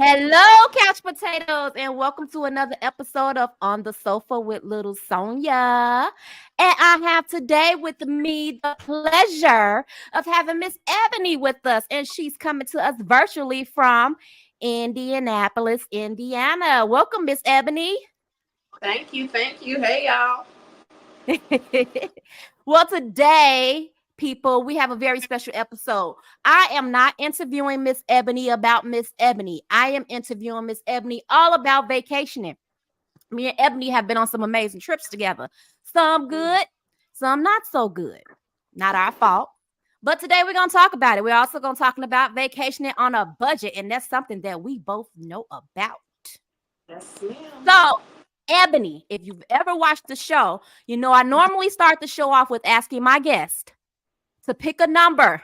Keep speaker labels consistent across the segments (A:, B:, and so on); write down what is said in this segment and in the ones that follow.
A: Hello, couch potatoes, and welcome to another episode of On the Sofa with Little Sonia. And I have today with me the pleasure of having Miss Ebony with us, and she's coming to us virtually from Indianapolis, Indiana. Welcome, Miss Ebony.
B: Thank you. Thank you. Hey, y'all.
A: Well, today, people, we have a very special episode. I am not interviewing Miss Ebony about Miss Ebony. I am interviewing Miss Ebony all about vacationing. Me and Ebony have been on some amazing trips together. Some good, some not so good. Not our fault. But today we're going to talk about it. We're also going to talk about vacationing on a budget, and that's something that we both know about.
B: Yes, ma'am.
A: So, Ebony, if you've ever watched the show, you know I normally start the show off with asking my guest to pick a number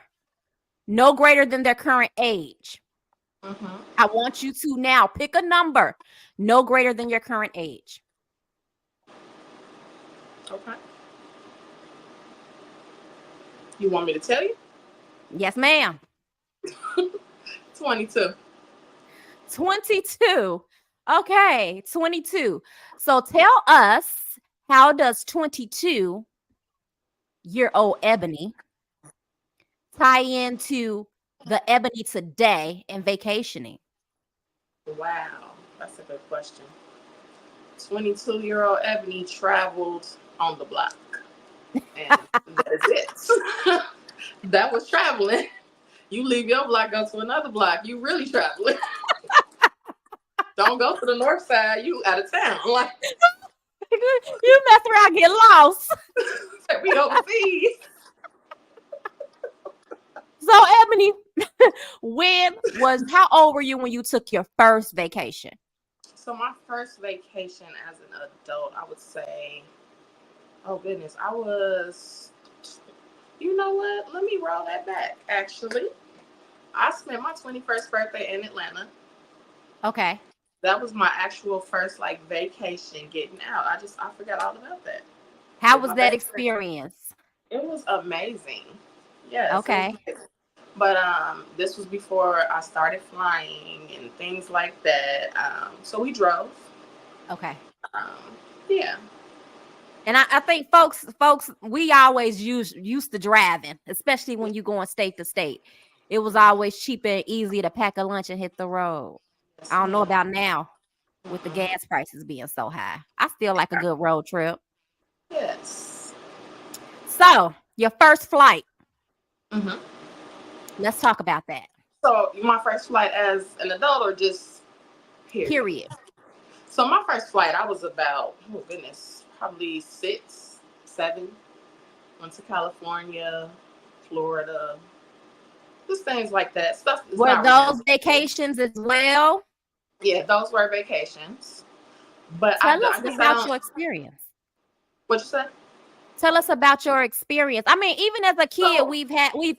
A: no greater than their current age. I want you to now pick a number no greater than your current age.
B: Okay. You want me to tell you?
A: Yes, ma'am.
B: 22.
A: 22. Okay, 22. So tell us, how does 22-year-old Ebony tie into the Ebony today and vacationing?
B: Wow. That's a good question. 22-year-old Ebony traveled on the block. And that is it. That was traveling. You leave your block, go to another block. You really traveling. Don't go to the north side. You out of town. Like,
A: you mess around, get lost.
B: we overseas.
A: So, Ebony, how old were you when you took your first vacation?
B: So my first vacation as an adult, I would say, oh goodness, I was, you know what? Let me roll that back. Actually, I spent my 21st birthday in Atlanta.
A: Okay.
B: That was my actual first vacation getting out. I forgot all about that.
A: How was that experience?
B: It was amazing. Yes.
A: Okay.
B: But this was before I started flying and things like that. So we drove.
A: Okay.
B: Yeah.
A: And I think folks, we always used to driving, especially when you going state to state. It was always cheap and easy to pack a lunch and hit the road. I don't know about now with the gas prices being so high. I still like a good road trip.
B: Yes.
A: So, your first flight.
B: Mm-hmm.
A: Let's talk about that.
B: So, my first flight as an adult or just
A: period?
B: So, my first flight, I was about, oh goodness, probably 6, 7. Went to California, Florida, just things like that. Stuff.
A: Were those vacations as well?
B: Yeah, those were vacations. But
A: tell us about your experience.
B: What you say?
A: Tell us about your experience. I mean, even as a kid, we've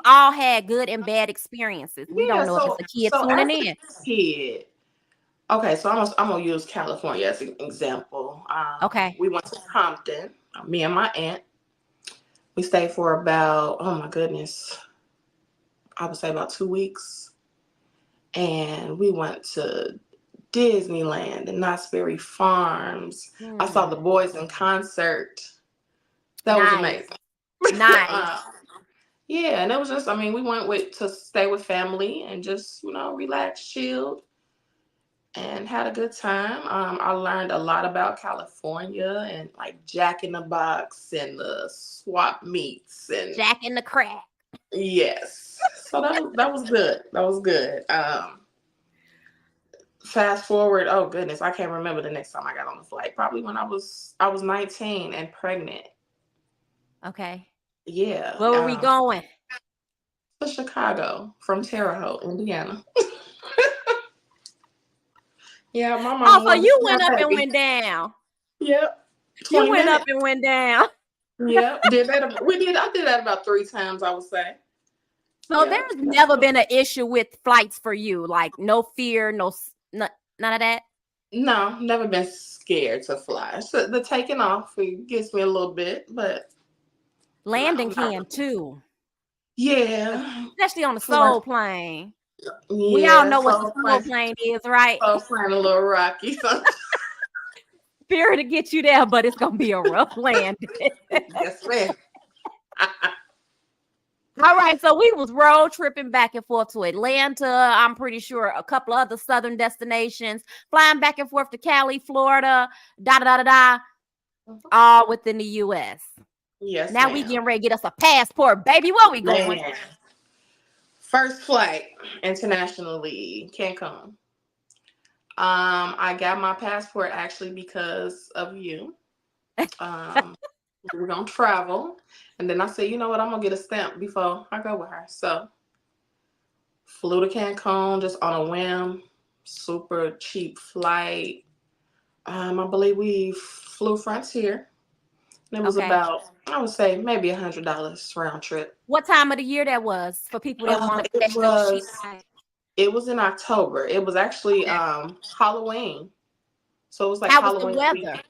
A: all had good and bad experiences. We don't know if it's a kid tuning in.
B: Kid. Okay, so I'm gonna use California as an example.
A: Okay.
B: We went to Compton. Me and my aunt. We stayed for about, oh my goodness, I would say about 2 weeks, and we went to Disneyland and Knott's Berry Farms. I saw the boys in concert. That was amazing.
A: Nice.
B: Yeah, and it was just, I mean, we went to stay with family and just, relax, chill, and had a good time. I learned a lot about California and Jack in the Box and the swap meets and
A: Jack in the Crack.
B: Yes. So that was good. That was good. Fast forward, oh goodness, I can't remember the next time I got on the flight. Probably when I was 19 and pregnant.
A: Okay.
B: Yeah.
A: Where were we going?
B: To Chicago from Terre Haute, Indiana. Yeah, my mom.
A: Oh, so you went up and went down.
B: Yep.
A: You went up and went down.
B: Yep. I did that about 3 times, I would say.
A: So there's never been an issue with flights for you, like no fear, none of that?
B: No, never been scared to fly. So the taking off, it gets me a little bit, but
A: landing can too.
B: Yeah.
A: Especially on the soul plane. We all
B: Yeah,
A: know what the slow plane is, right?
B: so playing a little rocky.
A: Spirit to get you there, but it's gonna be a rough land.
B: Yes, ma'am.
A: All right, so we was road tripping back and forth to Atlanta. I'm pretty sure a couple other southern destinations, flying back and forth to Cali, Florida, da da da da, all within the U.S.
B: Yes,
A: Now we
B: ma'am.
A: getting ready to get us a passport, baby. Where we going?
B: Man. First flight internationally, Cancun. I got my passport actually because of you. Um, we're gonna travel, and then I said, you know what, I'm gonna get a stamp before I go with her. So flew to Cancun just on a whim, super cheap flight. I believe we flew Frontier. And it was
A: Okay.
B: about, I would say, maybe $100 round trip.
A: What time of the year that was for people that want to
B: It
A: catch those cheap
B: was
A: flights?
B: it was in October. It was actually
A: Okay.
B: Halloween. So it was like
A: How was the
B: Halloween
A: weather?
B: weekend.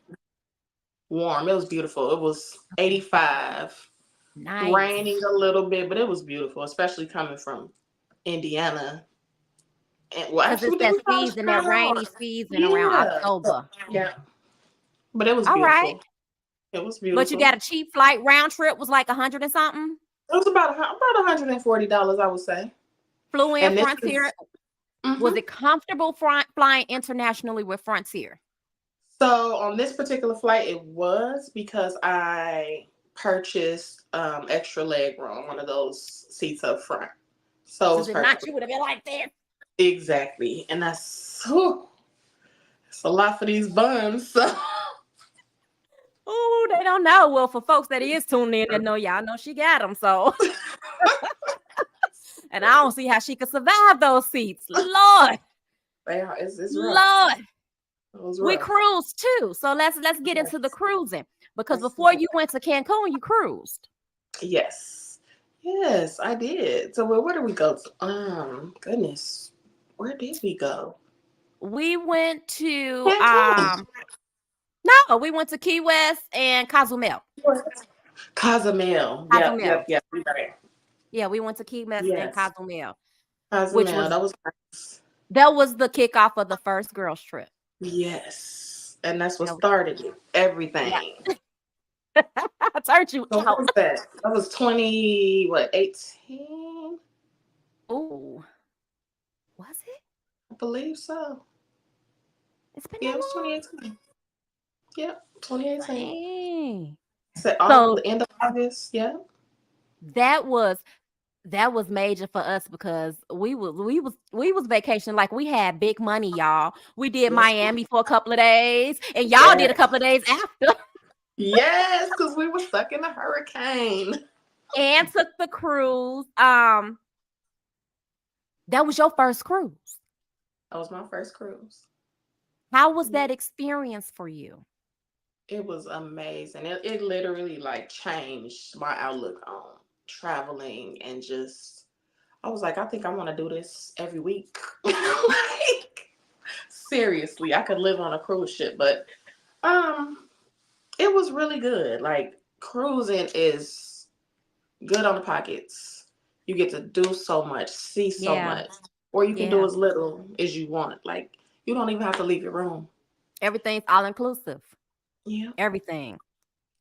B: Warm. It was beautiful. It was
A: Okay.
B: 85,
A: Nice.
B: raining a little bit, but it was beautiful, especially coming from Indiana. And well,
A: Because
B: actually,
A: it's
B: did
A: that
B: we fly to
A: season, that
B: Chicago?
A: rainy season around
B: Yeah.
A: October.
B: Yeah. But it was
A: All right.
B: beautiful. It was
A: But you
B: beautiful.
A: got a cheap flight. Round trip was like 100 and something.
B: It was about $140, I would say.
A: Flew in
B: And this
A: Frontier.
B: is
A: Was
B: mhm.
A: it comfortable flying internationally with Frontier?
B: So on this particular flight, it was because I purchased extra leg room, one of those seats up front. So it
A: Because
B: was
A: if not,
B: perfect.
A: you would have been like this.
B: Exactly. And it's a lot for these buns. So
A: Oh, they don't know. Well, for folks that is tuning in, that know y'all know she got them. So, and I don't see how she could survive those seats. Lord,
B: it's rough.
A: Lord,
B: It was
A: we
B: rough.
A: cruised too. So let's get into the
B: Yes.
A: cruising because
B: Let's
A: before
B: do
A: you
B: it.
A: went to Cancun, you cruised.
B: Yes. Yes, I did. So where did we go to? Goodness. Where did we go?
A: We went to
B: Cancun.
A: no, we went to Key West and Cozumel.
B: Cozumel. Yep,
A: Cozumel.
B: yep, yep. We right.
A: Yeah, we went to Key West and
B: Yes.
A: Cozumel, which
B: Cozumel.
A: was
B: That was nice.
A: that was the kickoff of the first girls trip.
B: Yes. And that's what
A: That was,
B: started it.
A: yeah,
B: Everything.
A: I turned you
B: So what
A: out.
B: was that? That was 20, what, 18?
A: Oh, was it?
B: I believe so.
A: It's been
B: Yeah, it was
A: that
B: 2018. Yep, 2018.
A: long. Dang.
B: So
A: So
B: the end of August. Yeah.
A: that was that was major for us because we was vacationing like we had big money, y'all. We did
B: Yes.
A: Miami for a couple of days, and y'all did a
B: Yes.
A: couple of days after,
B: Yes, because we were stuck in a hurricane.
A: and took the cruise. That was your first cruise.
B: That was my first cruise.
A: How was
B: Yeah.
A: that experience for you?
B: It was amazing. It literally like changed my outlook on traveling and just I was like, I think I want to do this every week. Like seriously, I could live on a cruise ship, but um it was really good. Like cruising is good on the pockets. You get to do so much, see so
A: Yeah,
B: much, or you can do
A: yeah.
B: as little as you want. Like you don't even have to leave your room.
A: Everything's all inclusive.
B: Yeah,
A: Everything.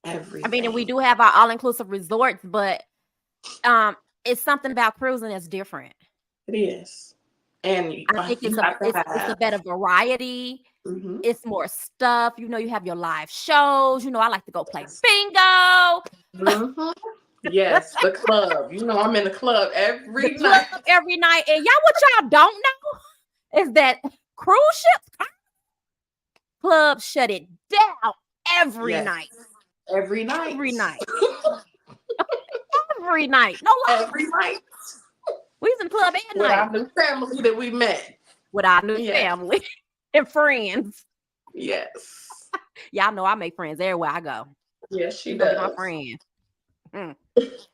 A: I mean, and we
B: everything.
A: do have our all inclusive resorts, but um, it's something about cruising that's different.
B: It is, and
A: I think
B: you have to
A: it's a
B: have.
A: better variety.
B: Hmm.
A: It's more stuff. You have your live shows. I like to go play
B: Yes.
A: bingo.
B: Hmm. Yes, the club. I'm in the club
A: The
B: every
A: club
B: night.
A: every night. And what y'all don't know is that cruise ships clubs shut it down every
B: Yes,
A: night.
B: every night.
A: Every night. Every night. No lie.
B: Every night
A: We was in the club at
B: with
A: night
B: our new family that we met.
A: with our new
B: Yes,
A: family and friends.
B: yes,
A: Y'all know I make friends everywhere I go.
B: yes. She
A: You gonna be my
B: does.
A: friend. Mm.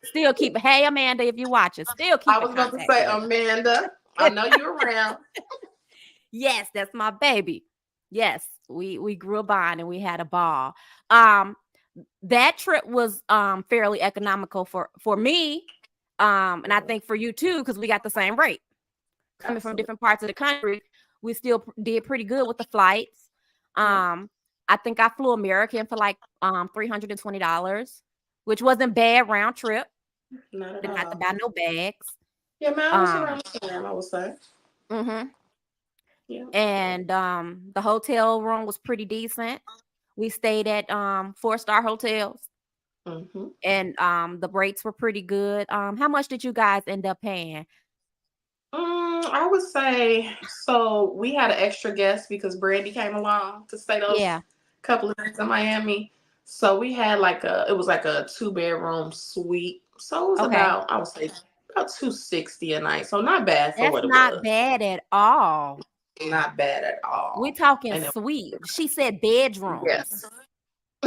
A: Still keep hey Amanda, if you watch it, still
B: I
A: keep in
B: was about to
A: contact
B: say,
A: with
B: Amanda, I
A: her.
B: know you're around.
A: Yes, that's my baby. Yes, we grew a bond and we had a ball. Um, that trip was fairly economical for me. And I think for you too, because we got the same rate. coming from
B: Absolutely.
A: different parts of the country, we still did pretty good with the flights. I think I flew American for like $320, which wasn't bad round trip.
B: Not at
A: Didn't have to
B: all.
A: buy no bags.
B: Yeah, mine was
A: Um,
B: around the same, I would say.
A: mhm.
B: Yeah.
A: And the hotel room was pretty decent. We stayed at 4-star hotels,
B: Mm-hmm.
A: and the rates were pretty good. How much did you guys end up paying?
B: I would say so. We had an extra guest because Brandy came along to stay those
A: Yeah.
B: couple of days in Miami. So we had like it was like a 2-bedroom suite. So it was
A: Okay.
B: about, I would say, about 260 a night. So not bad for
A: That's
B: what it
A: not
B: was.
A: bad at all.
B: Not bad at
A: We
B: all.
A: talking
B: And
A: suite. She said bedrooms.
B: yes,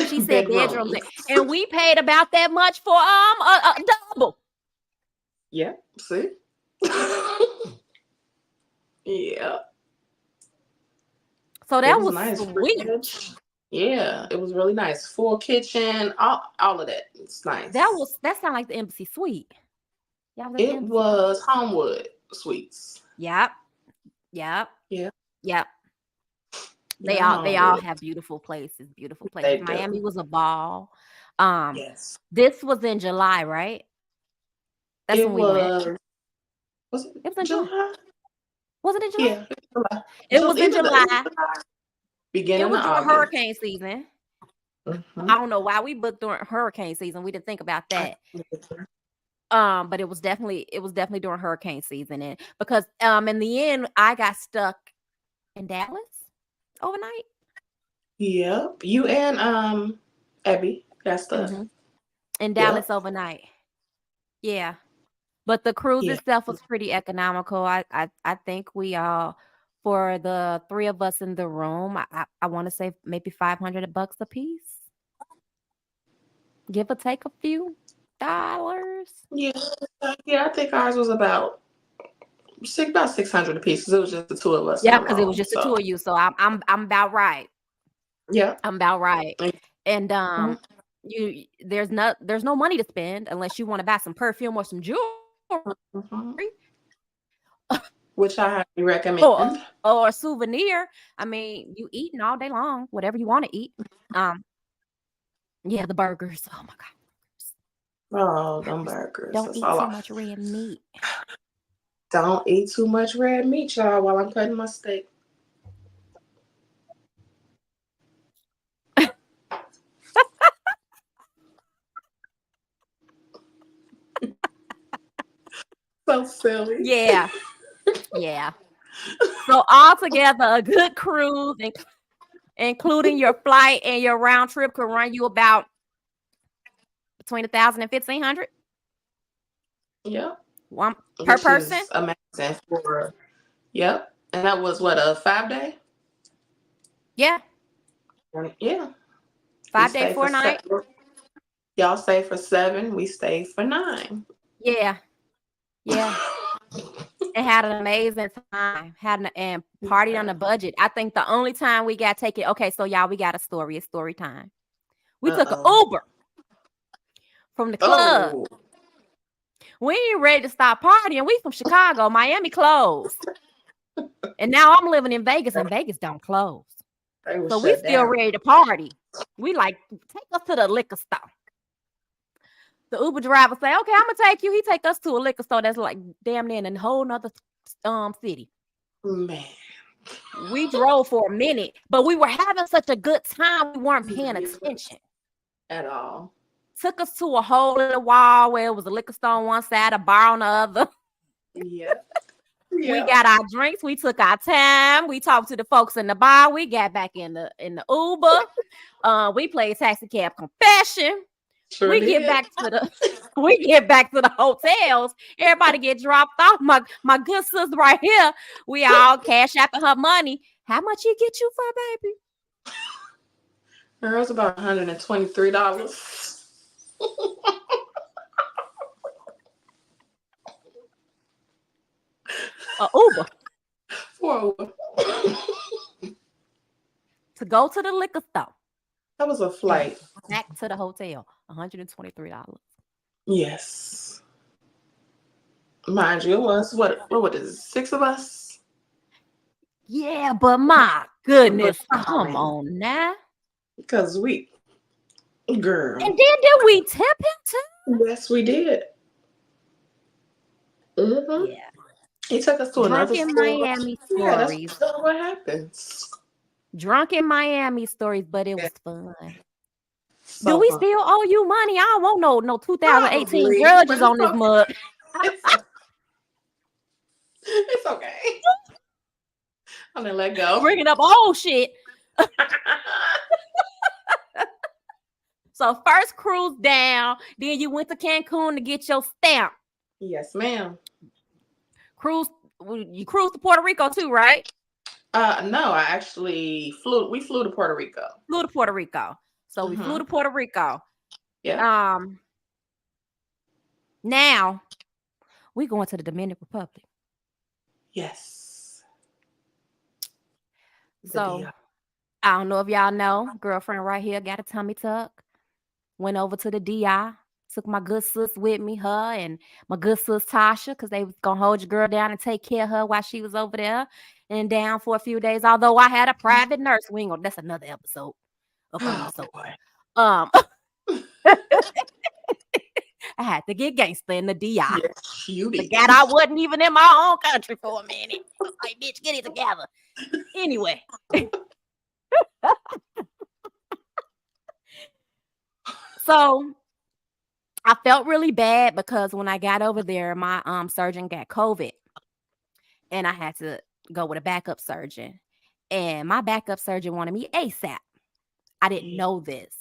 A: She said bedrooms,
B: bedrooms.
A: and we paid about that much for a double.
B: Yeah. See. Yeah.
A: So
B: It
A: that
B: was
A: was
B: nice.
A: sweet.
B: Fridge. Yeah, it was really nice. Full kitchen, all of that. It's nice.
A: That sound like the embassy suite. Y'all was at the
B: It
A: embassy.
B: was Homewood Suites.
A: Yep. Yep.
B: Yeah,
A: Yep.
B: yeah,
A: They all
B: Homewood.
A: have beautiful places, beautiful places.
B: They
A: Miami
B: do.
A: was a ball. Um,
B: Yes.
A: this was in July, right? That's
B: It
A: when we went.
B: was it
A: It was in July.
B: July?
A: Was it in July?
B: Yeah, it was July.
A: It was in
B: It was
A: July.
B: July,
A: It
B: beginning
A: was
B: of
A: during
B: August.
A: hurricane season.
B: Mm-hmm.
A: I don't know why we booked during hurricane season. We didn't think about that. But it was definitely during hurricane season, and because in the end I got stuck in Dallas overnight.
B: Yep. You and Abby got stuck.
A: Hmm. In Dallas
B: Yep.
A: overnight. Yeah. But the cruise
B: Yeah.
A: itself was pretty economical. I think we all, for the three of us in the room, I want to say maybe $500 a piece, give or take a few dollars.
B: Yeah. Yeah. I think ours was about 600 apiece because it was just the two of us in
A: Yeah,
B: the
A: because it was
B: room.
A: just the
B: So
A: two of you. So I'm about right.
B: yeah.
A: I'm about right. And
B: Mhm.
A: there's no money to spend unless you want to buy some perfume or some jewelry
B: Mhm. Which I highly
A: or
B: recommend.
A: or a souvenir. I mean, you eating all day long, whatever you want to eat. Um, yeah, the burgers. Oh my god,
B: Oh, them
A: burgers.
B: burgers.
A: Don't
B: That's
A: eat
B: all
A: too
B: I
A: much red meat.
B: don't eat too much red meat, y'all, while I'm cutting my steak. So silly.
A: Yeah, yeah. So altogether, a good cruise, including your flight and your round trip, could run you about between 1,000 and 1,500
B: Yep.
A: one per
B: Which
A: person.
B: is amazing for yep. And that was what, a 5 day?
A: Yeah,
B: Yeah. We
A: 5 day,
B: stayed for
A: 4 night.
B: 7. Y'all stayed for 7. We stayed for 9.
A: Yeah, yeah. And had an amazing time. And partied on a budget. I think the only time we got taken. Okay, so y'all, we got a story. It's story time. We took an
B: Uh-oh.
A: Uber from the club.
B: Oh.
A: We ain't ready to stop partying. We from Chicago. Miami closed. And now I'm living in Vegas, and Vegas don't close.
B: They were
A: So we
B: shut
A: still
B: down.
A: ready to party. We like, take us to the liquor store. The Uber driver say, okay, I'm gonna take you. He take us to a liquor store that's like damn near in a whole nother city.
B: Man.
A: We drove for a minute, but we were having such a good time, we weren't paying
B: Yeah.
A: attention.
B: At all.
A: Took us to a hole in the wall where it was a liquor store on one side, a bar on the other.
B: Yep.
A: We
B: Yep.
A: got our drinks. We took our time. We talked to the folks in the bar. We got back in the Uber. We played taxi cab confession.
B: Sure
A: We get
B: did.
A: back to the we get back to the hotels. Everybody get dropped off. My good sister right here. We all cash after her money. How much he get you for, baby?
B: It was about $123.
A: A Uber
B: For
A: to go to the liquor store
B: that was a
A: and
B: flight.
A: back to the hotel. $123.
B: Yes. Mind you, it was what is it, 6 of us?
A: Yeah, but my
B: But
A: goodness,
B: come on,
A: come
B: man.
A: on now.
B: Because girl,
A: And then did we tip him too?
B: yes, we did. Mm-hmm.
A: Yeah.
B: He took us to another
A: Drunken
B: store.
A: Miami
B: Yeah, that's
A: stories.
B: what happens.
A: Drunken Miami stories, but it
B: Yeah,
A: was fun. Do
B: so
A: we
B: fun.
A: still owe you money? I don't want no 2018
B: Probably, but
A: grudges
B: it's
A: on this
B: okay.
A: mug.
B: It's, it's okay. I'm gonna let go.
A: Bringing up old shit. So first cruise down, then you went to Cancun to get your stamp.
B: Yes, ma'am.
A: Cruise, you cruised to Puerto Rico too, right?
B: No, I actually flew. We flew to Puerto Rico.
A: Flew to Puerto Rico. So we flew
B: Mm-hmm.
A: to Puerto Rico.
B: Yeah.
A: Um, Now we going to the Dominican Republic.
B: Yes. The
A: So
B: deal.
A: I don't know if y'all know, girlfriend right here got a tummy tuck. Went over to the DI. Took my good sis with me, her and my good sis Tasha, because they was gonna hold your girl down and take care of her while she was over there and down for a few days. Although I had a private nurse, we ain't gonna, that's another episode up under the
B: Oh
A: sofa.
B: boy.
A: Um, I had to get gangster in the DI.
B: Yes, you did.
A: Forgot I wasn't even in my own country for a minute. I was like, bitch, get it together. Anyway, so I felt really bad because when I got over there, my surgeon got COVID and I had to go with a backup surgeon. And my backup surgeon wanted me ASAP. I didn't
B: Yeah.
A: know this.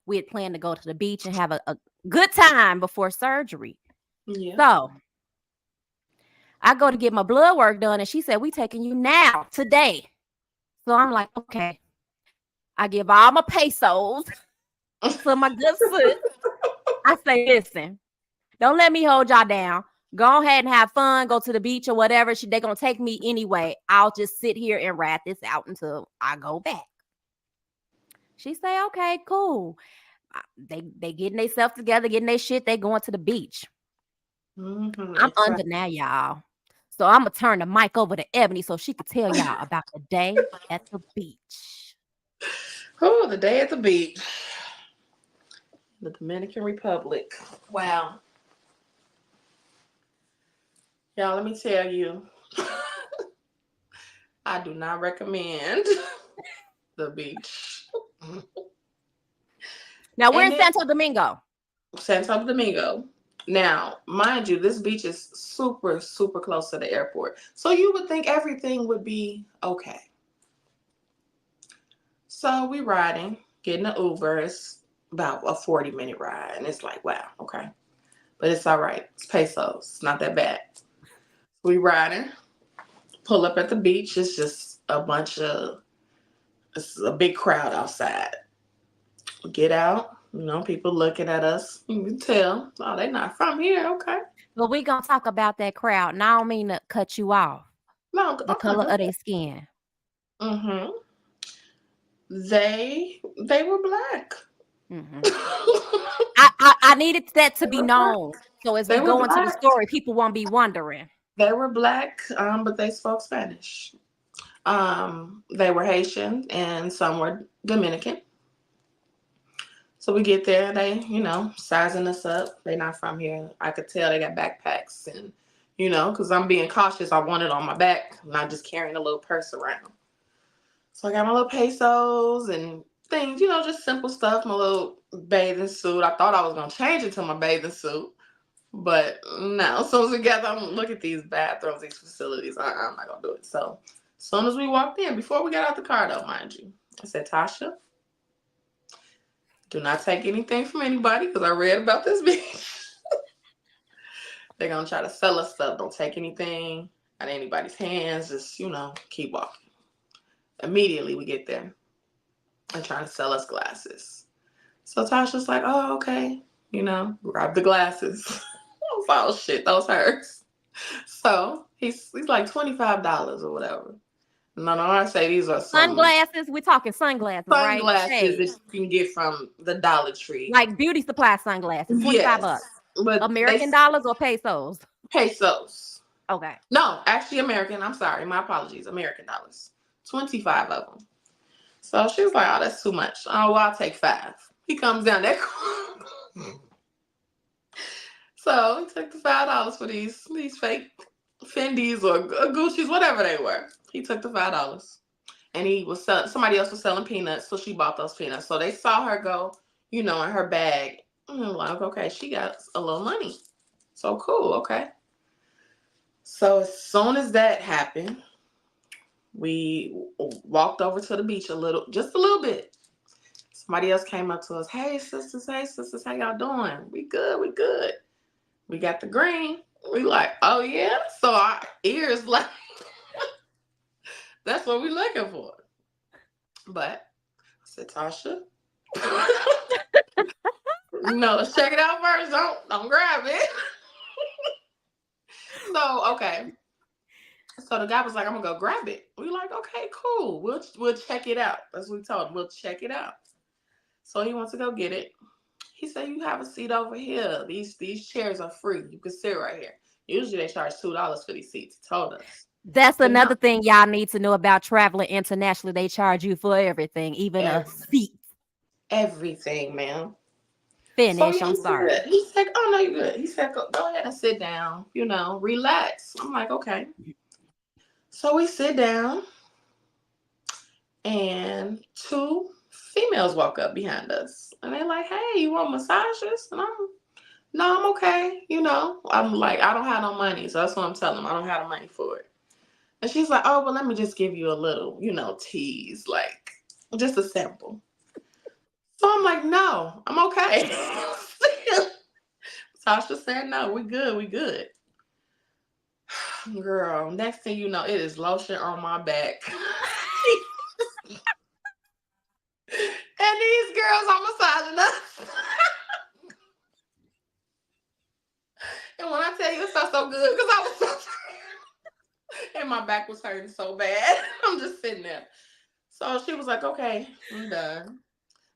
A: We had planned to go to the beach and have a good time before surgery.
B: Yeah.
A: So I go to get my blood work done, and she said, "We taking you now, today." So I'm like, okay. I give all my pesos to my good sis. I say, listen, don't let me hold y'all down. Go ahead and have fun. Go to the beach or whatever. They gonna take me anyway. I'll just sit here and rat this out until I go back. She say, okay, cool. They getting themselves together, getting their shit. They going to the beach.
B: Mm-hmm.
A: I'm under
B: Exactly.
A: now, y'all. So I'm gonna turn the mic over to Ebony so she could tell y'all about the day at the beach.
B: Oh, the day at the beach, the Dominican Republic. Wow, y'all. Let me tell you, I do not recommend the beach.
A: Now we're
B: And
A: in
B: then
A: Santo Domingo.
B: Santo Domingo. Now, mind you, this beach is super, super close to the airport. So you would think everything would be okay. So we riding, getting an Uber. It's about a 40-minute ride. And it's like, wow, okay. But it's all right. It's pesos. It's not that bad. We riding, pull up at the beach. It's just it's a big crowd outside. We get out, people looking at us. You can tell, oh, they're not from here. Okay.
A: But we gonna talk about that crowd. And I don't mean to cut you off.
B: No,
A: The
B: okay,
A: color
B: go
A: of their
B: ahead.
A: skin.
B: Mm-hmm. They were black.
A: Mm-hmm. I needed that to
B: They
A: be
B: were black.
A: known. So as we
B: They were
A: go into the
B: black.
A: story, people won't be wondering.
B: They were black, but they spoke Spanish. They were Haitian and some were Dominican. So we get there, they, sizing us up. They not from here. I could tell they got backpacks and, because I'm being cautious. I want it on my back, not just carrying a little purse around. So I got my little pesos and things, just simple stuff. My little bathing suit. I thought I was gonna change it to my bathing suit, but no. As soon as we got there, I'm gonna look at these bathrooms, these facilities. I'm not gonna do it. So as soon as we walked in, before we got out the car, though, mind you, I said, Tasha, do not take anything from anybody because I read about this bitch. They're gonna try to sell us stuff. Don't take anything out of anybody's hands. Just keep walking. Immediately we get there and trying to sell us glasses. So Tasha's like, oh, okay. Grab the glasses. Oh, shit, those hers. So he's like $25 or whatever. No, I say these are some
A: Sunglasses. We're talking sunglasses, right?
B: sunglasses that
A: Shades.
B: you can get from the Dollar Tree.
A: Like beauty supply sunglasses. 25
B: Yes.
A: bucks.
B: but they
A: American dollars or pesos?
B: pesos.
A: Okay.
B: No, actually American. I'm sorry, my apologies. American dollars. 25 of them. So she was like, "Oh, that's too much. Oh, well, I'll take 5." He comes down that. So he took the $5 for these fake Fendi's or Gucci's, whatever they were. He took the $5, and he was somebody else was selling peanuts, so she bought those peanuts. So they saw her go, in her bag. And I'm like, okay, she got a little money. So cool, okay. So as soon as that happened, we walked over to the beach just a little bit. Somebody else came up to us. Hey sisters, how y'all doing? We good, we good. We got the green. We like, oh yeah. So our ears like, that's what we looking for. But I said, Tasha, no, let's check it out first. Don't grab it. So okay. So the guy was like, I'm gonna go grab it. We like, okay, cool. We'll check it out. That's what we told him. We'll check it out. So he wants to go get it. He said, you have a seat over here. These chairs are free. You can sit right here. Usually they charge $2 for these seats. He told us.
A: That's
B: But
A: another
B: no,
A: thing y'all need to know about traveling internationally. They charge you for everything, even a seat.
B: everything, man. So
A: Finish.
B: yeah,
A: I'm
B: he
A: sorry.
B: said, oh no, you're good. He said, go ahead and sit down, relax. I'm like, okay. So we sit down, and 2 females walk up behind us, and they're like, hey, you want massages? And no, I'm okay. I'm like, I don't have no money. So that's what I'm telling them. I don't have the money for it. And she's like, oh, well, let me just give you a little, tease, like just a sample. So I'm like, no, I'm okay. Tasha said, no, we good. Girl, next thing you know, it is lotion on my back. And these girls are massaging us. And when I tell you it felt so good, because I was so tired. And my back was hurting so bad. I'm just sitting there. So she was like, okay, I'm done.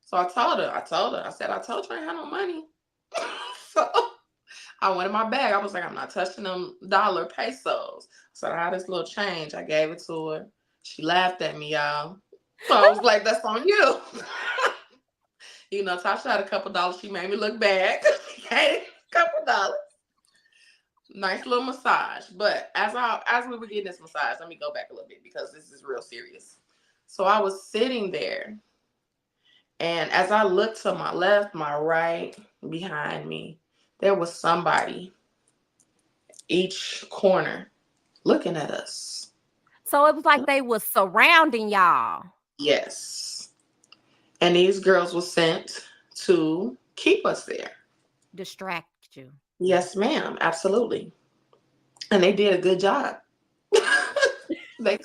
B: So I told her, I said, I told you I ain't had no money. So I went in my bag. I was like, I'm not touching them dollar pesos. So I had this little change. I gave it to her. She laughed at me, y'all. So I was like, that's on you. Tasha had a couple dollars. She made me look bad. Okay, a couple dollars. Nice little massage. But as we were getting this massage, let me go back a little bit because this is real serious. So I was sitting there, and as I looked to my left, my right, behind me, there was somebody each corner looking at us.
A: So it was like they was surrounding y'all.
B: Yes. And these girls were sent to keep us there.
A: Distract you.
B: Yes, ma'am. Absolutely. And they did a good job. They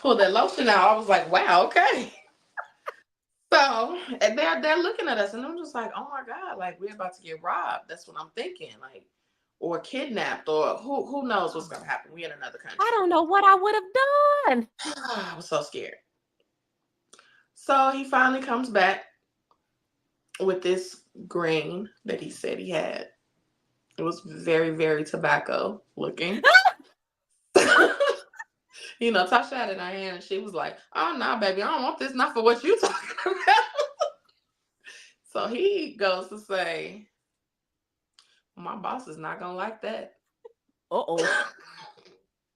B: pulled that lotion out. I was like, wow, okay. So, and they're looking at us, and I'm just like, oh my God, like we're about to get robbed. That's what I'm thinking, like, or kidnapped, or who knows what's gonna happen. We in another country.
A: I don't know what I would have done.
B: I was so scared. So he finally comes back with this green that he said he had. It was very, very tobacco looking. Tasha had it in her hand, and she was like, oh no, baby, I don't want this, not for what you talking about. So he goes to say, my boss is not gonna like that.
A: Uh-oh.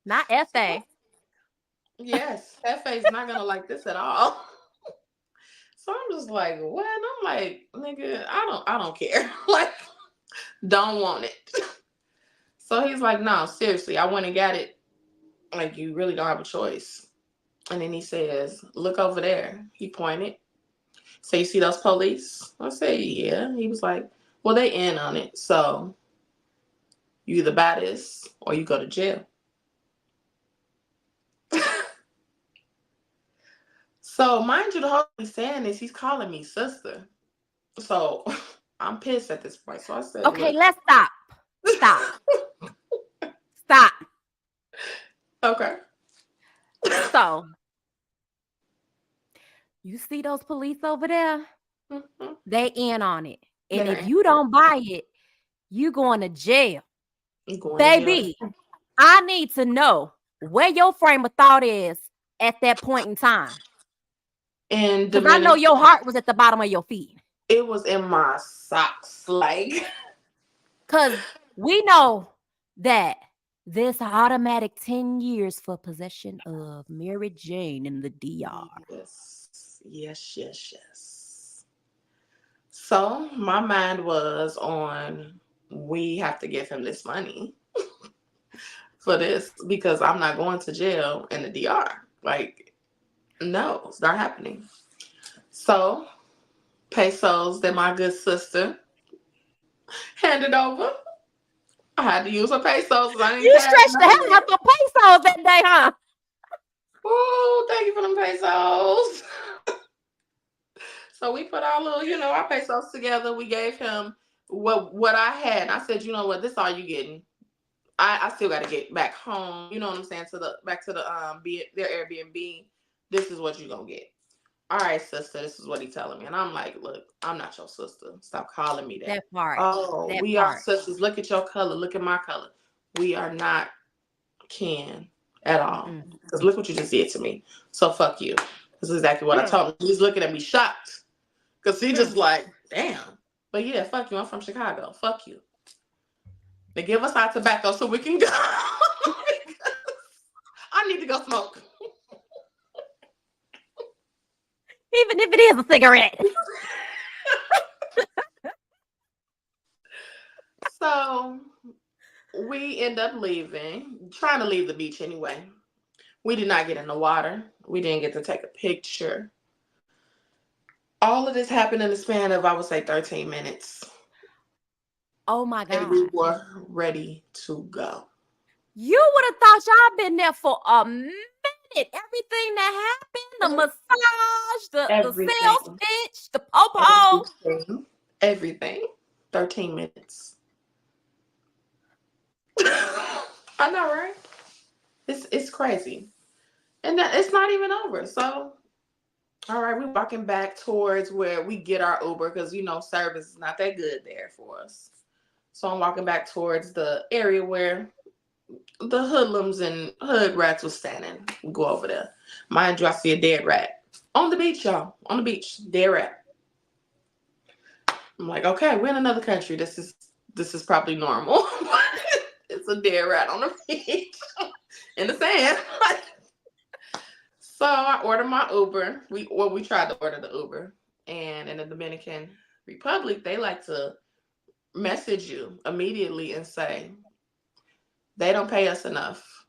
A: Not F.A.
B: Yes, FA's not gonna like this at all. So I'm just like, what? And I'm like, nigga, I don't care. Like, don't want it. So he's like, no, seriously, I went and got it. Like, you really don't have a choice. And then he says, look over there. He pointed. So you see those police? I say, yeah. He was like, well, they in on it. So you either buy this or you go to jail. So mind you, the whole thing he's saying is he's calling me sister. So I'm pissed at this point. So I said,
A: Okay,
B: look.
A: let's stop. Stop.
B: Okay.
A: So you see those police over there?
B: Mm-hmm.
A: They in on it. And
B: They're
A: if
B: in.
A: you don't buy it, You going to jail.
B: I'm going to jail.
A: Baby, I need to know where your frame of thought is at that point in time.
B: In
A: Because I know
B: Dominican,
A: your heart was at the bottom of your feet.
B: it was in my socks. Like,
A: Because we know that this automatic 10 years for possession of Mary Jane in the DR.
B: yes. So my mind was on, we have to give him this money for this because I'm not going to jail in the DR. Like, no, it's not happening. So pesos that my good sister handed over, I had to use her pesos. I didn't
A: You
B: cash
A: stretched the
B: none.
A: hell out the pesos that day, huh?
B: Oh, thank you for them pesos. So we put our little, our pesos together. We gave him what I had. And I said, you know what, this all you getting. I still got to get back home. You know what I'm saying? Back to the their Airbnb. This is what you gonna get. All right, sister. This is what he's telling me, and I'm like, look, I'm not your sister. Stop calling me that.
A: That part.
B: Oh,
A: That
B: we are
A: part.
B: sisters. Look at your color. Look at my color. We are not kin at all. Because look what you just did to me. So fuck you. This is exactly what I told him. He's looking at me shocked. Because he just like, damn. But yeah, fuck you. I'm from Chicago. Fuck you. They give us our tobacco so we can go. I need to go smoke.
A: Even if it is a cigarette.
B: So we end up leaving, trying to leave the beach anyway. We did not get in the water. We didn't get to take a picture. All of this happened in the span of, I would say, 13 minutes.
A: Oh my God.
B: And we were ready to go.
A: You would have thought y'all been there for a minute. Everything that happened, the massage, the sales pitch, the popo.
B: Everything. 13 minutes. I know, right? It's crazy. And that it's not even over. So, all right, we're walking back towards where we get our Uber because, service is not that good there for us. So I'm walking back towards the area where the hoodlums and hood rats was standing. We go over there. Mind you, I see a dead rat. On the beach, y'all. On the beach. Dead rat. I'm like, okay, we're in another country. This is probably normal. It's a dead rat on the beach. In the sand. So I ordered my Uber. We tried to order the Uber. And in the Dominican Republic, they like to message you immediately and say, they don't pay us enough.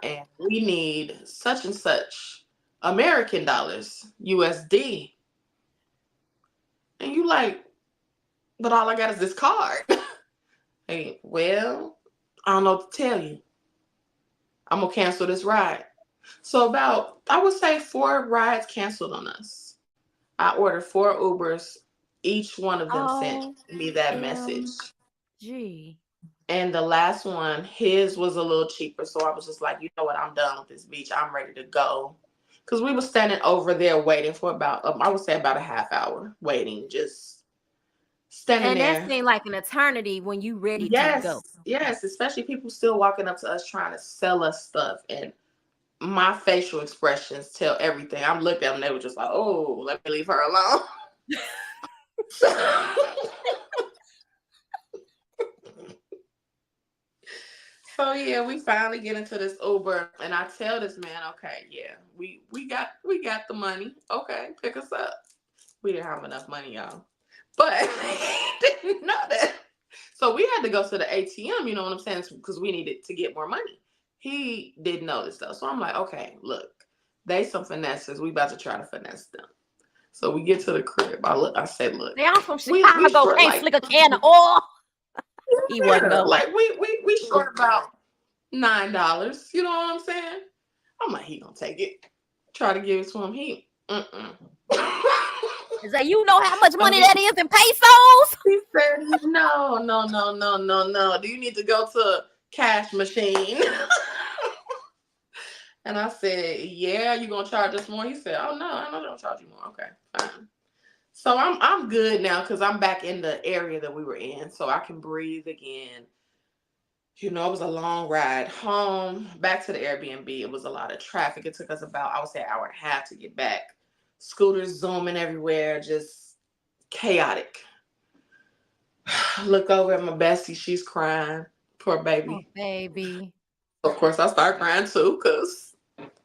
B: And we need such and such American dollars, USD. And you like, but all I got is this card. Hey, well, I don't know what to tell you. I'm going to cancel this ride. So about, I would say 4 rides canceled on us. I ordered 4 Ubers. Each one of them sent me that message.
A: Gee.
B: And the last one, his was a little cheaper. So I was just like, you know what? I'm done with this beach. I'm ready to go. Because we were standing over there waiting for about, I would say about a half hour waiting, just standing there.
A: And that seemed like an eternity when you ready to go.
B: Yes, especially people still walking up to us trying to sell us stuff. And my facial expressions tell everything. I'm looking at them, they were just like, oh, let me leave her alone. So yeah, we finally get into this Uber, and I tell this man, okay, yeah, we got the money. Okay, pick us up. We didn't have enough money, y'all, but he didn't know that. So we had to go to the ATM. You know what I'm saying? Because we needed to get more money. He didn't know this stuff, so I'm like, okay, look, they some finesses. We about to try to finesse them. So we get to the crib. I said, look,
A: they all from Chicago. Can't flick a can of oil. He wasn't going.
B: Like we short about $9. You know what I'm saying? I'm like, he gonna take it. Try to give it to him. He
A: Is that you know how much money that is in pesos?
B: He said, no. Do you need to go to a cash machine? And I said, yeah, you gonna charge us more? He said, oh no, I'm not gonna charge you more. Okay, fine. So I'm good now because I'm back in the area that we were in, so I can breathe again. You know, it was a long ride home, back to the Airbnb. It was a lot of traffic. It took us about, I would say, an hour and a half to get back. Scooters zooming everywhere, just chaotic. Look over at my bestie, she's crying. Poor
A: Oh,
B: baby.
A: baby.
B: Of course, I start crying too because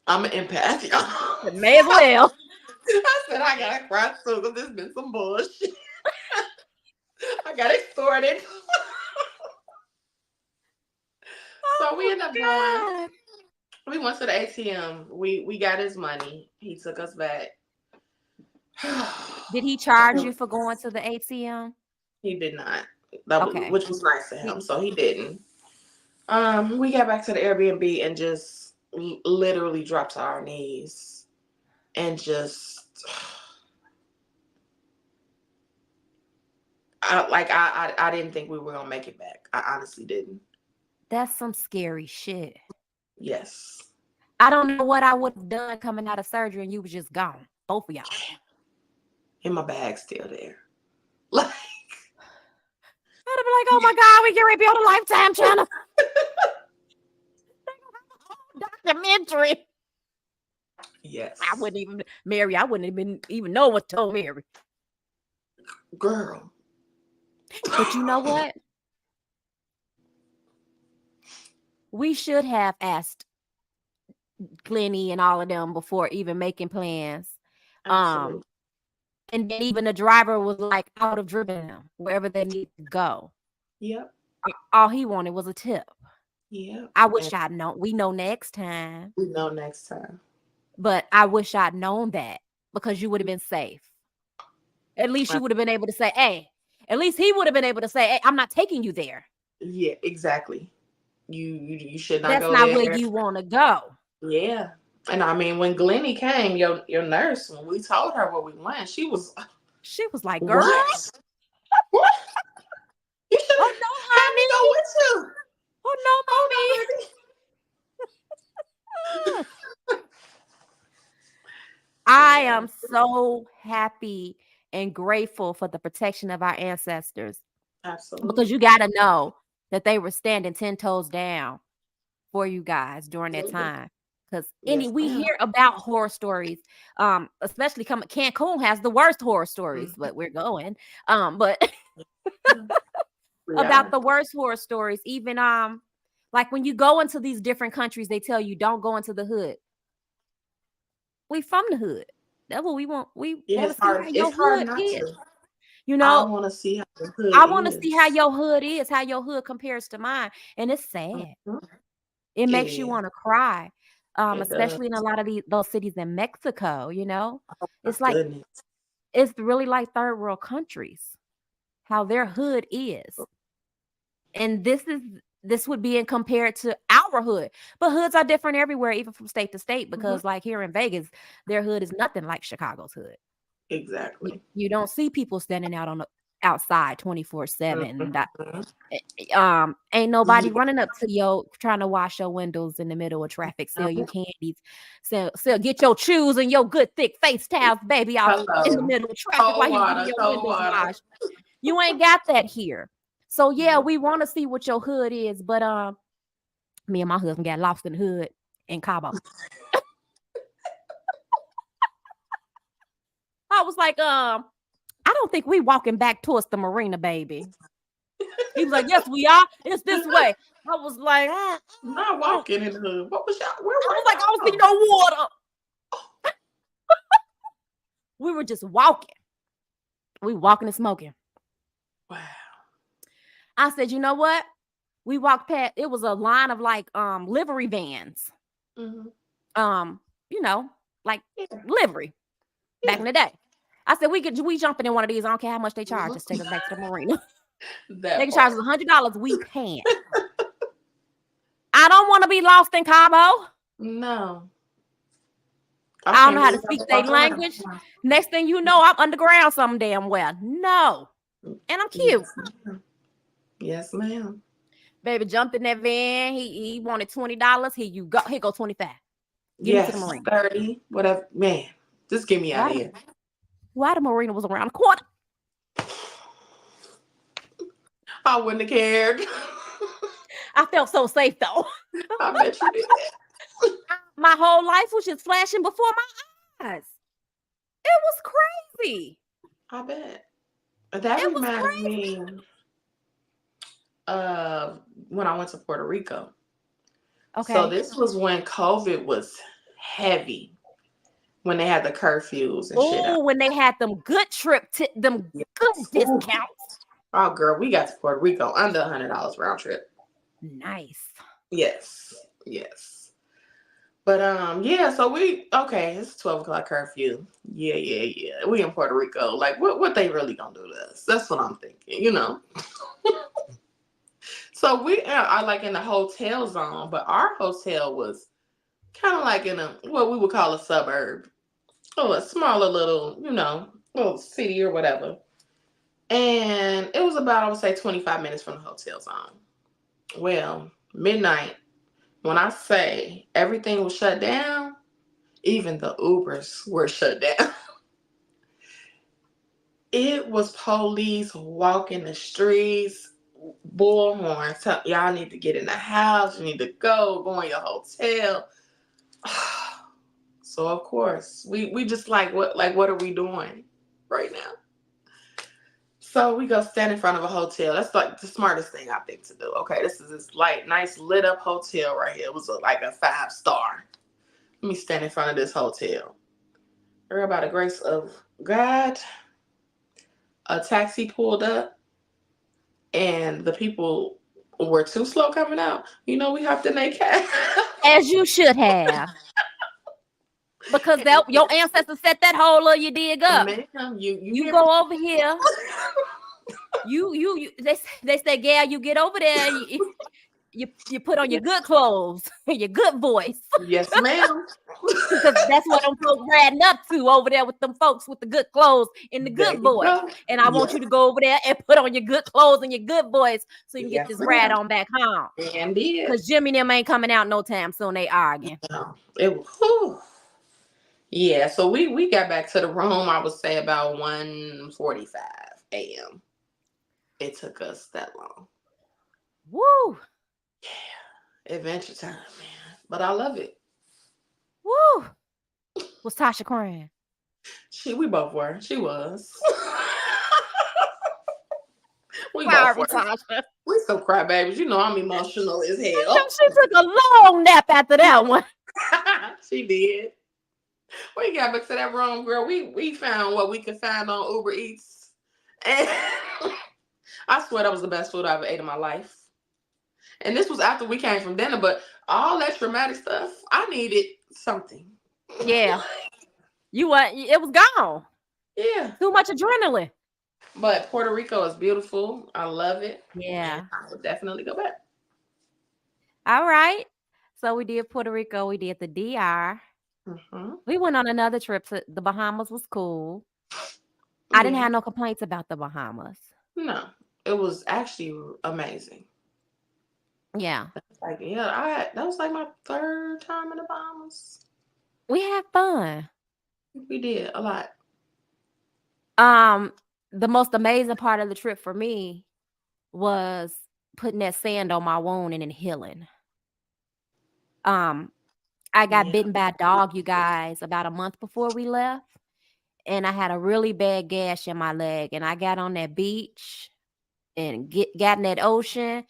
B: I'm an empath, y'all.
A: It may as well.
B: I said, I gotta cry too because there's been some bullshit. I got extorted. So we ended up going.
A: God.
B: We went to the ATM. We got his money. He took us back.
A: Did he charge you for going to the ATM?
B: He did not. That was,
A: Okay.
B: which was nice of him. So he didn't. We got back to the Airbnb and just literally dropped to our knees and just I didn't think we were gonna make it back. I honestly didn't.
A: That's some scary shit.
B: Yes.
A: I don't know what I would have done coming out of surgery and you was just gone. Both of y'all.
B: And my bag's still there. Like
A: I'd have been like, oh my God, we get ready to be on a Lifetime channel. Documentary.
B: yes.
A: I wouldn't even know what told Mary.
B: Girl.
A: But you know what? We should have asked Glennie and all of them before even making plans.
B: Absolutely.
A: And then even the driver was like, I would have driven them wherever they need to go.
B: Yep.
A: All he wanted was a tip.
B: Yep.
A: I wish I'd known. We know next time.
B: We know next time.
A: But I wish I'd known that because you would have been safe. At least you would have been able to say, hey, at least he would have been able to say, hey, I'm not taking you there.
B: Yeah, exactly. You should not
A: That's
B: go
A: not
B: there.
A: where you want to go.
B: Yeah. And I mean, when Glennie came, your nurse, when we told her where we went, she was
A: like, girl.
B: What? What? You should
A: Oh, no,
B: have me go with you.
A: Oh, no, mommy. I am so happy and grateful for the protection of our ancestors.
B: Absolutely.
A: Because you got to know that they were standing 10 toes down for you guys during that time. Because we hear about horror stories, especially Cancun has the worst horror stories, but we're going. But about the worst horror stories, even like when you go into these different countries, they tell you don't go into the hood. We from the hood. That's what we want. We want to see how your hood is. You know,
B: I want to see how the hood
A: I want to see how your hood is, how your hood compares to mine. And it's sad.
B: Mm-hmm.
A: It makes you want to cry. Especially
B: does.
A: in a lot of those cities in Mexico, you know. It's like
B: goodness.
A: It's really like third world countries, how their hood is. And this would be in compared to our hood. But hoods are different everywhere, even from state to state, because like here in Vegas, their hood is nothing like Chicago's hood.
B: Exactly.
A: You don't see people standing out on the outside 24/7. Ain't nobody running up to you trying to wash your windows in the middle of traffic, sell you candies, sell get your shoes and your good thick face towels, baby, out in the middle of traffic while you getting your windows washed. You ain't got that here. So yeah, we want to see what your hood is, but me and my husband got lost in the hood in Cabo. I was like, I don't think we walking back towards the marina, baby. He was like, yes, we are. It's this way. I was like,
B: not walking in the hood. What was y'all? Where
A: I was like, I don't see no water. We were just walking. We walking and smoking.
B: Wow.
A: I said, you know what? We walked past. It was a line of like livery vans.
B: Mm-hmm.
A: You know, like livery back in the day. I said, we jumping in one of these. I don't care how much they charge. Just take us back to the marina. They can charge us $100. We can't. I don't want to be lost in Cabo.
B: No.
A: I don't know how to speak their language. Next thing you know, I'm underground some damn well. No. And I'm cute.
B: Yes, ma'am.
A: Baby jumped in that van. He wanted $20. Here you go. Here go 25. Give me to the marina.
B: 30. Whatever. Man, just get me out of here.
A: Why the marina was around the corner?
B: I wouldn't have cared.
A: I felt so safe though.
B: I bet you did.
A: My whole life was just flashing before my eyes. It was crazy.
B: I bet. That
A: It was
B: reminds
A: crazy.
B: me of when I went to Puerto Rico. So
A: Okay.
B: this was when COVID was heavy, when they had the curfews and shit out.
A: Oh, when they had them good them good
B: Ooh.
A: discounts.
B: Oh, girl, we got to Puerto Rico under $100 round trip.
A: Nice.
B: Yes, yes. But yeah. So it's 12 o'clock curfew. Yeah, yeah, yeah. We in Puerto Rico. Like, what they really gonna do to us? That's what I'm thinking. So we are like in the hotel zone, but our hotel was kind of like in a what we would call a suburb, or a smaller little, little city or whatever. And it was about, I would say, 25 minutes from the hotel zone. Well, midnight, when I say everything was shut down, even the Ubers were shut down. It was police walking the streets, bullhorns, y'all need to get in the house, you need to go in your hotel. So of course, we just what are we doing right now? So we go stand in front of a hotel. That's like the smartest thing I think to do. Okay, this is this nice lit up hotel right here. It was like a 5-star. Let me stand in front of this hotel. Girl, by the grace of God, a taxi pulled up and the people were too slow coming out. We hopped in their cab.
A: As you should have. Because your ancestors set that hole or you dig up.
B: Ma'am, you
A: You
B: hear me?
A: go over here. They say, Gal, you get over there. You put on your good clothes, your good voice.
B: Yes, ma'am.
A: Because that's what them folks riding up to over there with them folks with the good clothes and the
B: There
A: good
B: you
A: voice.
B: go.
A: And I want
B: Yes.
A: you to go over there and put on your good clothes and your good voice so you can get
B: Yes,
A: this ride
B: ma'am.
A: on back home.
B: And did.
A: Because Jimmy and them ain't coming out no time soon. They arguing.
B: No, it was. Whew. Yeah, so we got back to the room, I would say about 1:45 a.m. It took us that long.
A: Woo!
B: Yeah, adventure time, man. But I love it.
A: Woo! Was Tasha crying?
B: We both were. She was. We both
A: Sorry,
B: were.
A: Tasha.
B: We some crybabies. I'm emotional as
A: I know
B: hell.
A: she took a long nap after that one.
B: She did. We got back to that room, girl. We found what we could find on Uber Eats. And I swear that was the best food I ever ate in my life. And this was after we came from dinner, but all that traumatic stuff, I needed something.
A: Yeah. It was gone.
B: Yeah.
A: Too much adrenaline.
B: But Puerto Rico is beautiful. I love it. And
A: Yeah.
B: I would definitely go back.
A: All right. So we did Puerto Rico. We did the DR.
B: Mm-hmm.
A: We went on another trip to the Bahamas. Was cool. I didn't
B: Yeah.
A: have no complaints about the Bahamas.
B: No, it was actually amazing.
A: Yeah.
B: Like, yeah, that was like my third time in the Bahamas.
A: We had fun.
B: We did a lot.
A: Um, the most amazing part of the trip for me was putting that sand on my wound and then healing. Um, I got
B: Yeah.
A: bitten by a dog, you guys, about a month before we left. And I had a really bad gash in my leg. And I got on that beach and got in that ocean,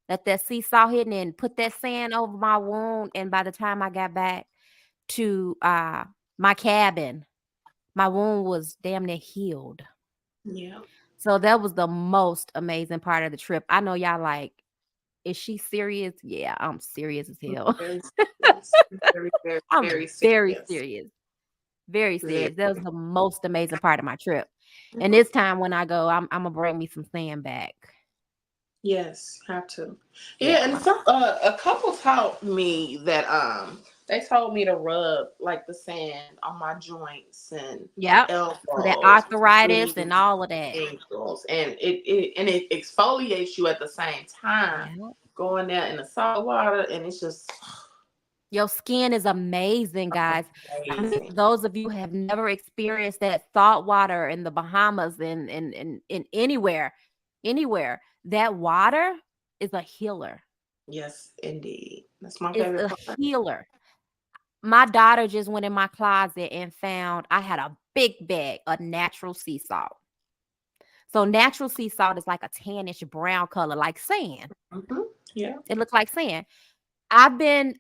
A: let that seesaw hit and put that sand over my wound. And by the time I got back to my cabin, my wound was damn near healed.
B: Yeah.
A: So that was the most amazing part of the trip. I know y'all like, is she serious? Yeah, I'm serious as hell.
B: Very serious. Very, very,
A: I'm
B: very
A: very
B: serious.
A: serious. Very
B: Very.
A: serious. That was the most amazing part of my trip. And
B: Mhm.
A: this time when I go, I'm gonna bring me some sand back.
B: Yes, have to. Yeah, and
A: Yeah.
B: a couple taught me that they told me to rub like the sand on my joints and
A: Yep. For that
B: elbows,
A: arthritis and
B: knees,
A: all of that.
B: ankles, and it exfoliates you at the same time.
A: Yeah.
B: Going there in the salt water, and it's just
A: Your skin is amazing, guys. I mean, for
B: Amazing.
A: those of you who have never experienced that salt water in the Bahamas and in anywhere, that water is a healer.
B: Yes, indeed. That's my
A: It's
B: favorite
A: a
B: part.
A: healer. My daughter just went in my closet and found I had a big bag of natural sea salt. So natural sea salt is like a tannish brown color, like sand.
B: Hmm. Yeah,
A: It looks like sand. I've been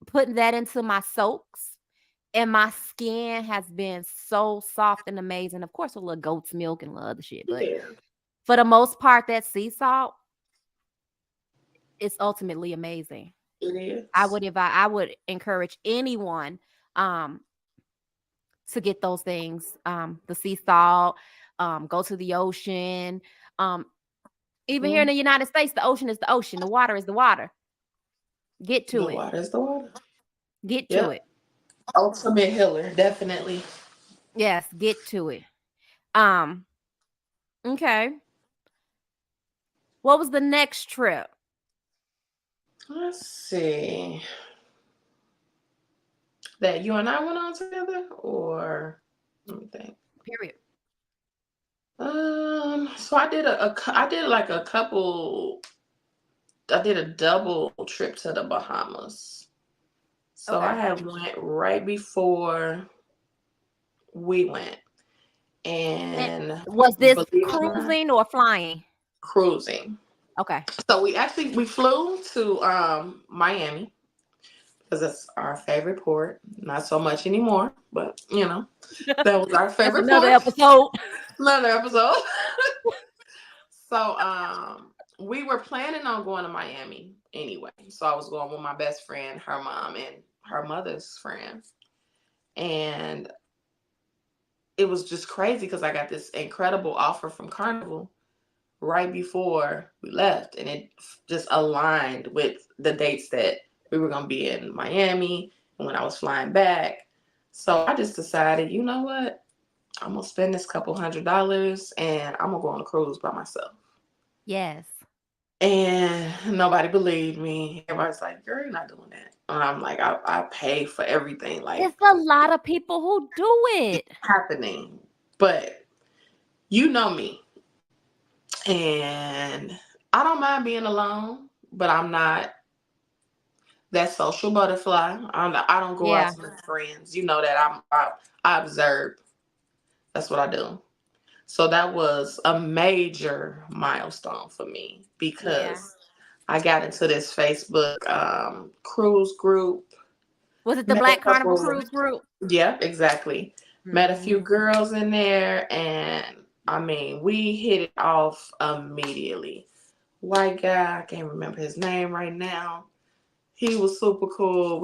A: putting that into my soaks, and my skin has been so soft and amazing. Of course, a little goat's milk and a little other shit, but
B: yeah,
A: for the most part, that sea salt is ultimately amazing.
B: it
A: I
B: is.
A: would I would encourage anyone um to get those things. The sea salt, go to the ocean. Um, Even here in
B: Mm.
A: the United States, the ocean is the ocean, the water is the water. Get
B: The
A: to it.
B: water is the water.
A: Get to
B: Yep.
A: it.
B: Ultimate healer, definitely.
A: Yes, get to it. Um, okay. What was the next trip?
B: Let's see. That you and I went on together, or let me think.
A: Period.
B: So I did I did like a couple. I did a double trip to the Bahamas. So I
A: Okay.
B: had went right before we went,
A: And
B: and
A: was this
B: believe it or not,
A: cruising or flying?
B: cruising.
A: Okay.
B: So we flew to Miami because it's our favorite port. Not so much anymore, but that was our
A: That's
B: favorite
A: another
B: port.
A: episode.
B: Another episode. So we were planning on going to Miami anyway. So I was going with my best friend, her mom, and her mother's friend. And it was just crazy because I got this incredible offer from Carnival right before we left, and it just aligned with the dates that we were going to be in Miami and when I was flying back. So I just decided, you know what? I'm gonna spend this couple $100 and I'm gonna go on a cruise by myself.
A: Yes.
B: And nobody believed me. Everybody's like, "Girl, you're not doing that." And I'm like, I pay for everything. Like,
A: It's a lot of people who do
B: it's
A: it.
B: happening. But you know me, and I don't mind being alone, but I'm not that social butterfly. I don't go out
A: Yeah.
B: to make friends. You know that I observe. That's what I do. So that was a major milestone for me
A: Yeah.
B: because I got into this Facebook cruise group.
A: Was it the
B: Met a
A: Black Carnival
B: couple.
A: Cruise group?
B: Yeah, exactly. Met a few
A: Hmm.
B: girls in there, and I mean, we hit it off immediately. White guy, I can't remember his name right now. He was super cool.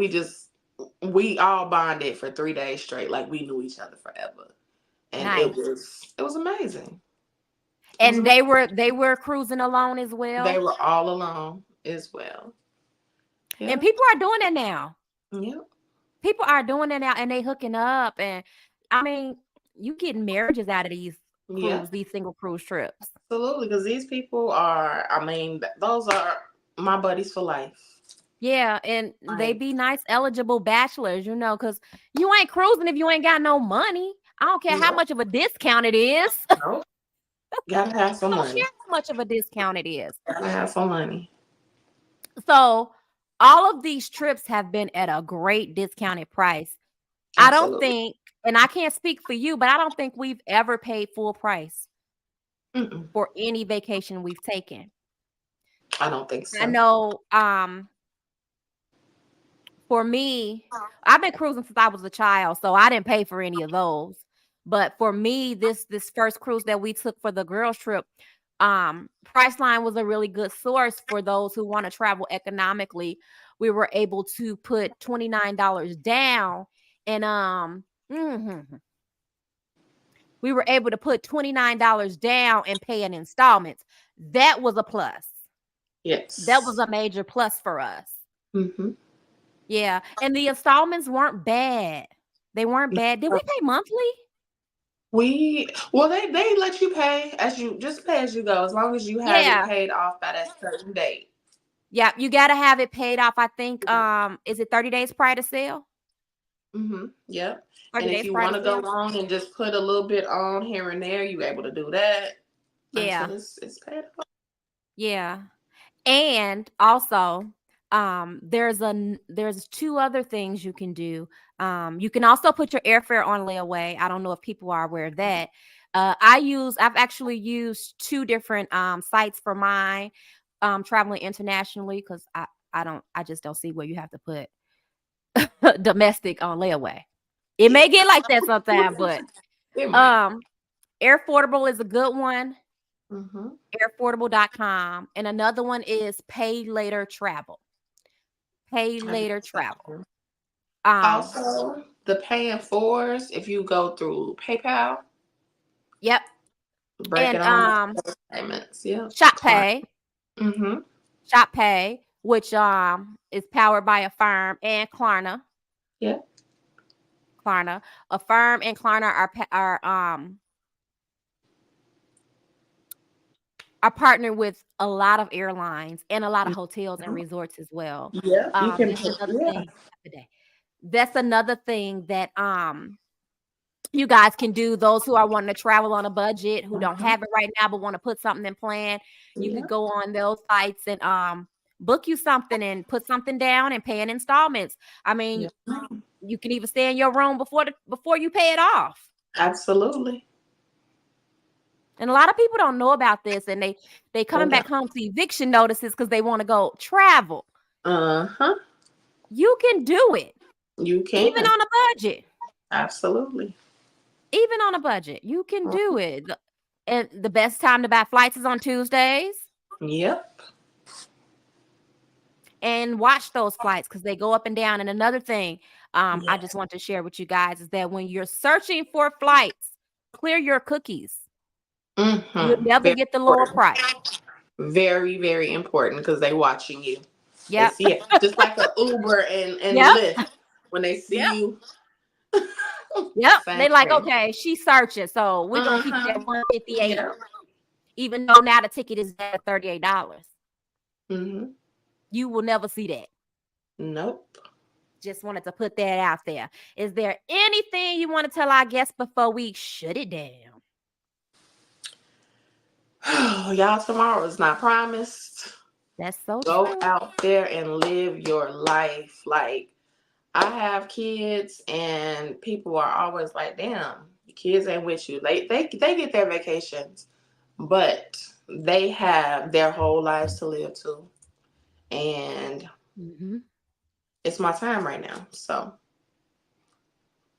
B: We all bonded for 3 days straight, like we knew each other forever, and
A: Nice.
B: it was amazing. It was
A: And
B: amazing.
A: they were cruising alone as
B: They
A: well.
B: were all alone as well.
A: And
B: Yeah,
A: people are doing that now.
B: yeah,
A: People are doing that now and they hooking up. And I mean, you getting marriages out of
B: yeah.
A: these single cruise trips.
B: Absolutely, because these people are. I mean, those are my buddies for life.
A: Yeah, and they
B: Like,
A: be nice, eligible bachelors, because you ain't cruising if you ain't got no money. I don't care how
B: no,
A: much of a discount it is. I
B: no, gotta have some
A: don't
B: money.
A: care how much of a discount it is.
B: Gotta have some money.
A: So all of these trips have been at a great discounted price. I don't
B: Absolutely.
A: think, and I can't speak for you, but I don't think we've ever paid full price
B: Mm-mm,
A: for any vacation we've taken.
B: I don't think
A: I
B: so.
A: know for me, I've been cruising since I was a child, so I didn't pay for any of those. But for me, this first cruise that we took for the girls trip, Priceline was a really good source for those who want to travel economically. We were able to put $29 down, and we were able to put $29 down and pay in installments. That was a plus. That was
B: Yes.
A: a major plus for us.
B: Mm-hmm.
A: Yeah, and the installments weren't bad. They weren't bad. Did we pay monthly?
B: They let you pay as you go as long as you have it
A: Yeah.
B: paid off by that certain date.
A: Yeah, you gotta have it paid off. I think
B: Yeah.
A: is it 30 days prior to sale?
B: Yep.
A: 30
B: And if
A: days
B: you
A: prior
B: want
A: to
B: to go
A: sale?
B: long and just put a little bit on here and there, you able to do that
A: Yeah.
B: until it's paid off.
A: Yeah. And also, there's two other things you can do. You can also put your airfare on layaway. I don't know if people are aware of that. I've actually used two different sites for mine traveling internationally because I just don't see where you have to put domestic on layaway. It may get like that sometime, but
B: It might.
A: um Airfordable is a good one.
B: hmm
A: Airfordable.com, and another one is Pay Later Travel. Pay
B: I
A: Later
B: guess that
A: Travel.
B: one.
A: Um,
B: Also, the paying fours, if you go through PayPal,
A: yep.
B: break it
A: And
B: on payments. Yep.
A: Shop
B: Client.
A: Pay,
B: Mm-hmm.
A: Shop Pay, which is powered by Affirm and Klarna.
B: Yep.
A: Klarna. Affirm and Klarna are partnered with a lot of airlines and a lot of hotels and resorts as well.
B: Yep. You can
A: That's
B: put,
A: another
B: yeah.
A: thing. That's another thing that you guys can do. Those who are wanting to travel on a budget, who don't have it right now but want to put something in plan, you
B: Yeah.
A: could go on those sites and book you something and put something down and pay in installments. I mean,
B: Yeah.
A: you can even stay in your room before you pay it off.
B: Absolutely.
A: And a lot of people don't know about this, and they
B: They
A: coming
B: don't.
A: back home to eviction notices because they want to go travel.
B: Uh-huh.
A: You can do it,
B: You
A: even
B: can.
A: on a budget.
B: Absolutely.
A: Even on a budget, you can
B: Mhm.
A: do it. And the best time to buy flights is on Tuesdays.
B: Yep.
A: And watch those flights because they go up and down. And another thing I
B: Yeah.
A: just want to share with you guys is that when you're searching for flights, clear your cookies. You'll never
B: Very
A: get the lower
B: important.
A: price.
B: Very, very important because they watching you. They
A: Yep.
B: see it. Just like a Uber and
A: Yep.
B: Lyft. When they see
A: Yep.
B: you.
A: Yep.
B: Same
A: They like,
B: thing.
A: okay, she's searching. So we're gonna keep it
B: Uh-huh.
A: at 158,
B: Yep.
A: even though now the ticket is at $38.
B: Mm-hmm.
A: You will never see that.
B: Nope.
A: Just wanted to put that out there. Is there anything you want to tell our guests before we shut it down?
B: Y'all, tomorrow is not promised.
A: That's so
B: Go
A: true.
B: out there and live your life. Like, I have kids, and people are always like, damn, your kids ain't with you. They get their vacations, but they have their whole lives to live too. And
A: Mm-hmm.
B: it's my time right now. So,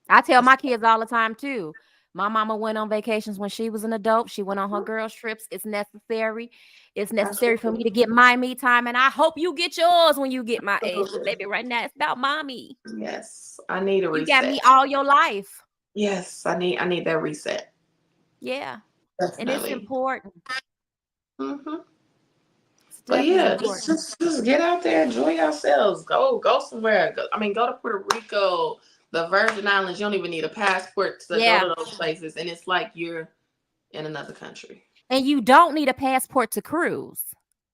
A: I tell my kids all the time too. My mama went on vacations when she was an adult. She went on her girls' trips. It's necessary. It's necessary for me to get my me time, and I hope you get yours when you get my age. But baby, right now it's about mommy.
B: yes, I need a
A: You got me
B: reset.
A: all your life.
B: Yes, I need that reset.
A: Yeah, and it's
B: Definitely.
A: important.
B: hmm
A: It's
B: But
A: definitely
B: yeah, just,
A: important.
B: just just get out there, enjoy yourselves. Go somewhere. Go to Puerto Rico, the Virgin Islands. You don't even need a passport to go
A: Yeah,
B: to those places, and it's like you're in another country.
A: and you don't need a passport to cruise.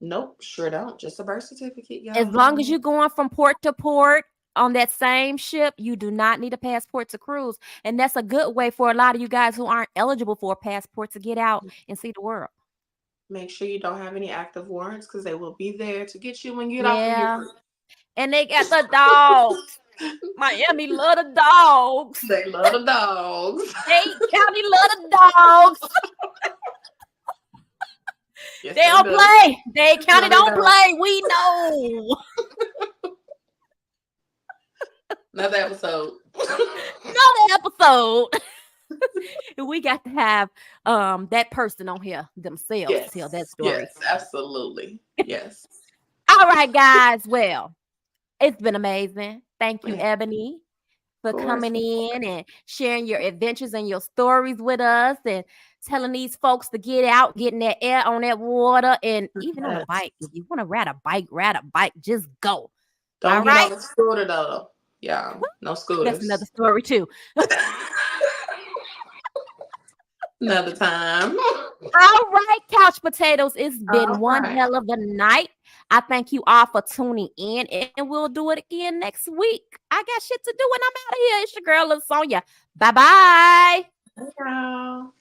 B: Nope, sure don't. Just a birth certificate,
A: As
B: y'all.
A: long as you're going from port to port on that same ship, you do not need a passport to cruise. And that's a good way for a lot of you guys who aren't eligible for a passport to get out and see the world.
B: Make sure you don't have any active warrants because they will be there to get you when you get off of your
A: Yeah.
B: cruise.
A: And they got the dogs. Miami love the dogs.
B: They love the dogs.
A: Dade County love the dogs.
B: Yes,
A: They
B: they
A: don't
B: do.
A: play. Dade County
B: No, they
A: don't
B: don't.
A: play. We know.
B: Another episode.
A: Another episode. We got to have that person on here themselves to tell that
B: Yes,
A: story.
B: yes, absolutely. Yes.
A: All right, guys. Well, it's been amazing. Thank you,
B: Yeah,
A: Ebony, for
B: of course.
A: coming in and sharing your adventures and your stories with us and telling these folks to get out, getting that air on that water, and even on a
B: Yes.
A: bike. If you want to ride a bike, just go.
B: Don't
A: All
B: get on
A: right.
B: the scooter though. Yeah, no
A: That's another
B: scooters.
A: story, too.
B: Another time.
A: All right, couch potatoes. It's been
B: All
A: one
B: right.
A: hell of a night. I thank you all for tuning in, and we'll do it again next week. I got shit to do, and I'm out of here. It's your girl, LaSonia. Bye bye.
B: Hey, girl.